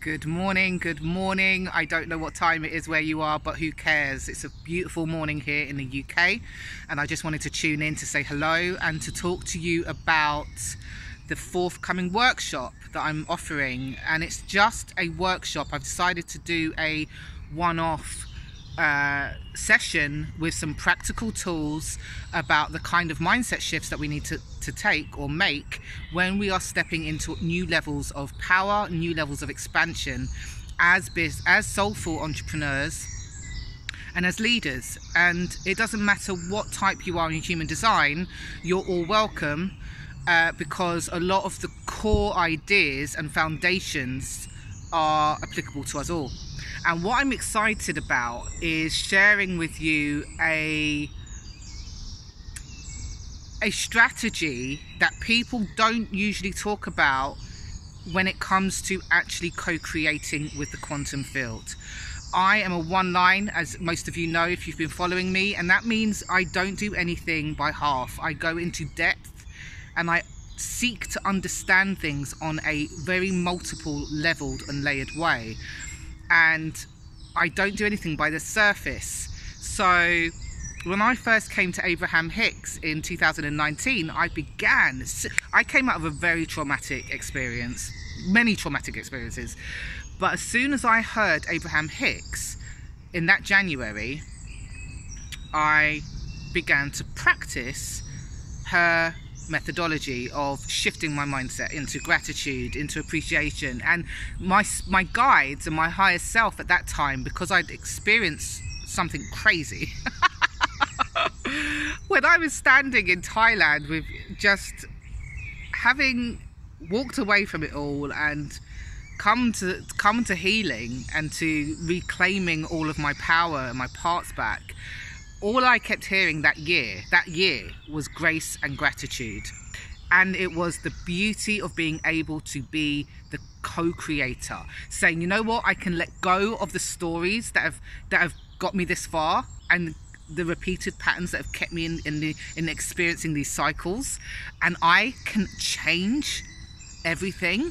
Good morning, good morning. I don't know what time it is where you are, but who cares? It's a beautiful morning here in the UK, and I just wanted to tune in to say hello and to talk to you about the forthcoming workshop that I'm offering. And it's just a workshop. I've decided to do a one-off session with some practical tools about the kind of mindset shifts that we need to take or make when we are stepping into new levels of power, new levels of expansion as soulful entrepreneurs and as leaders. And it doesn't matter what type you are in human design, you're all welcome, because a lot of the core ideas and foundations are applicable to us all. And what I'm excited about is sharing with you a strategy that people don't usually talk about when it comes to actually co-creating with the quantum field. I am a one line, as most of you know if you've been following me, and that means I don't do anything by half. I go into depth and I seek to understand things on a very multiple leveled and layered way. And I don't do anything by the surface. So when I first came to Abraham Hicks in 2019, I came out of a very traumatic experience, many traumatic experiences. But as soon as I heard Abraham Hicks in that January, I began to practice her methodology of shifting my mindset into gratitude, into appreciation. And my guides and my higher self at that time, because I'd experienced something crazy when I was standing in Thailand with just having walked away from it all and come to healing and to reclaiming all of my power and my parts back, all I kept hearing that year was grace and gratitude. And it was the beauty of being able to be the co-creator, saying, you know what, I can let go of the stories that have got me this far and the repeated patterns that have kept me in experiencing these cycles, and I can change everything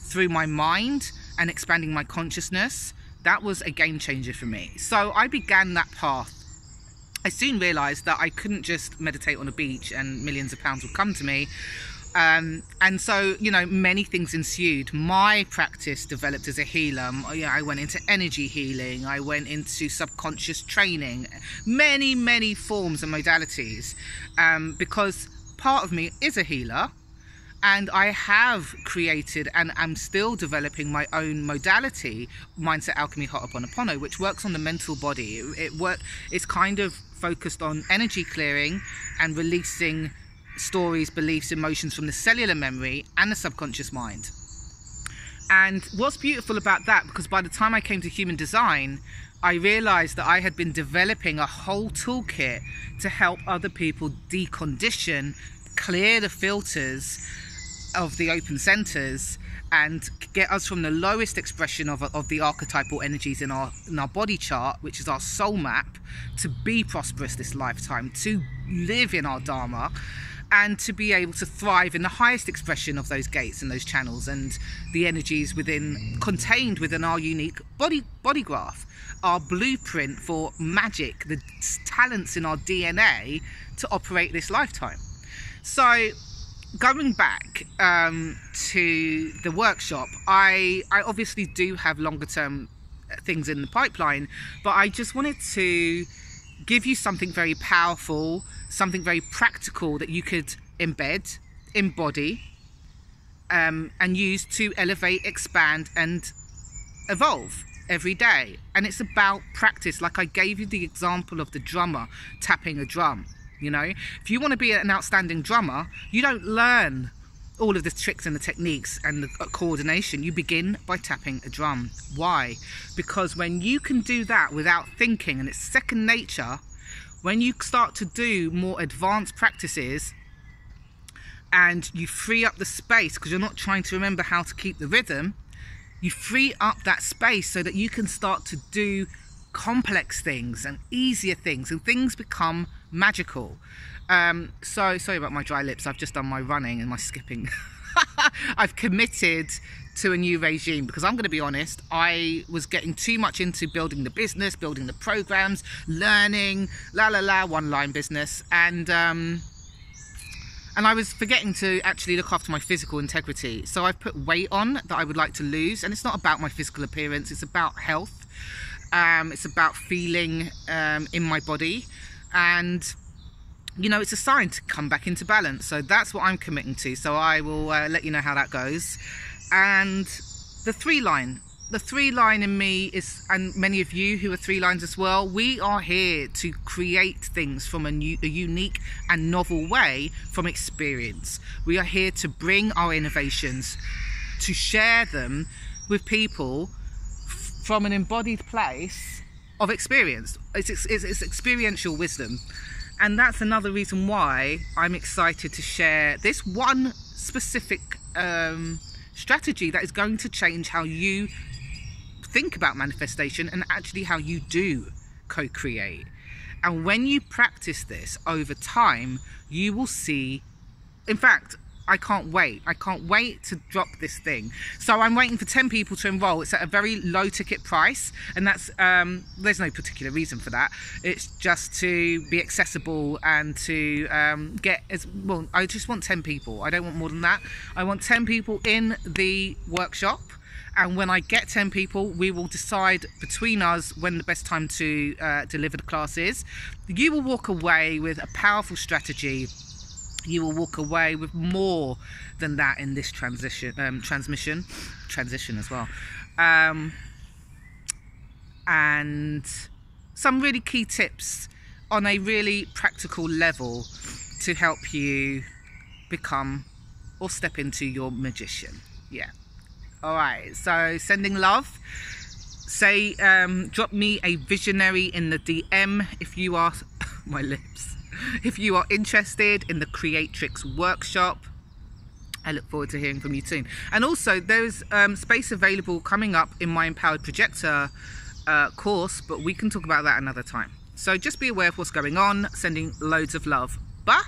through my mind and expanding my consciousness. That was a game changer for me. So I began that path. I soon realized that I couldn't just meditate on a beach and millions of pounds would come to me. And so, you know, many things ensued. My practice developed as a healer. I went into energy healing. I went into subconscious training, many forms and modalities, because part of me is a healer. And I have created and am still developing my own modality, Mindset Alchemy Ho'oponopono, which works on the mental body. It's kind of focused on energy clearing and releasing stories, beliefs, emotions from the cellular memory and the subconscious mind. And what's beautiful about that, because by the time I came to human design, I realized that I had been developing a whole toolkit to help other people decondition, clear the filters of the open centers and get us from the lowest expression of the archetypal energies in our body chart, which is our soul map, to be prosperous this lifetime, to live in our dharma, and to be able to thrive in the highest expression of those gates and those channels and the energies contained within our unique body graph, our blueprint for magic, the talents in our DNA to operate this lifetime. So going back to the workshop, I obviously do have longer term things in the pipeline, but I just wanted to give you something very powerful, something very practical that you could embed, embody, and use to elevate, expand and evolve every day. And it's about practice. Like I gave you the example of the drummer tapping a drum. You know, if you want to be an outstanding drummer, you don't learn all of the tricks and the techniques and the coordination. You begin by tapping a drum. Why? Because when you can do that without thinking, and it's second nature, when you start to do more advanced practices and you free up the space, because you're not trying to remember how to keep the rhythm, you free up that space so that you can start to do complex things and easier things, and things become magical. So sorry about my dry lips. I've just done my running and my skipping. I've committed to a new regime, because I'm going to be honest, I was getting too much into building the business, building the programs, learning, one line business, and I was forgetting to actually look after my physical integrity. So I've put weight on that I would like to lose, and it's not about my physical appearance, it's about health. It's about feeling in my body, and you know, it's a sign to come back into balance. So that's what I'm committing to. So I will let you know how that goes. And the three line in me is, and many of you who are three lines as well, we are here to create things from a unique and novel way from experience. We are here to bring our innovations, to share them with people from an embodied place of experience. It's experiential wisdom. And that's another reason why I'm excited to share this one specific strategy that is going to change how you think about manifestation and actually how you do co-create. And when you practice this over time, you will see, in fact, I can't wait to drop this thing. So I'm waiting for 10 people to enroll. It's at a very low ticket price, and that's there's no particular reason for that. It's just to be accessible and to get as well. I just want 10 people. I don't want more than that. I want 10 people in the workshop, and when I get 10 people, we will decide between us when the best time to deliver the class is. You will walk away with a powerful strategy. You will walk away with more than that in this transition as well, and some really key tips on a really practical level to help you become or step into your magician. Yeah. All right. So sending love. Say, drop me a visionary in the DM if you are my lips. If you are interested in the Creatrix workshop. I look forward to hearing from you soon. And also, there's space available coming up in my Empowered Projector course, but we can talk about that another time. So just be aware of what's going on. Sending loads of love. Bye!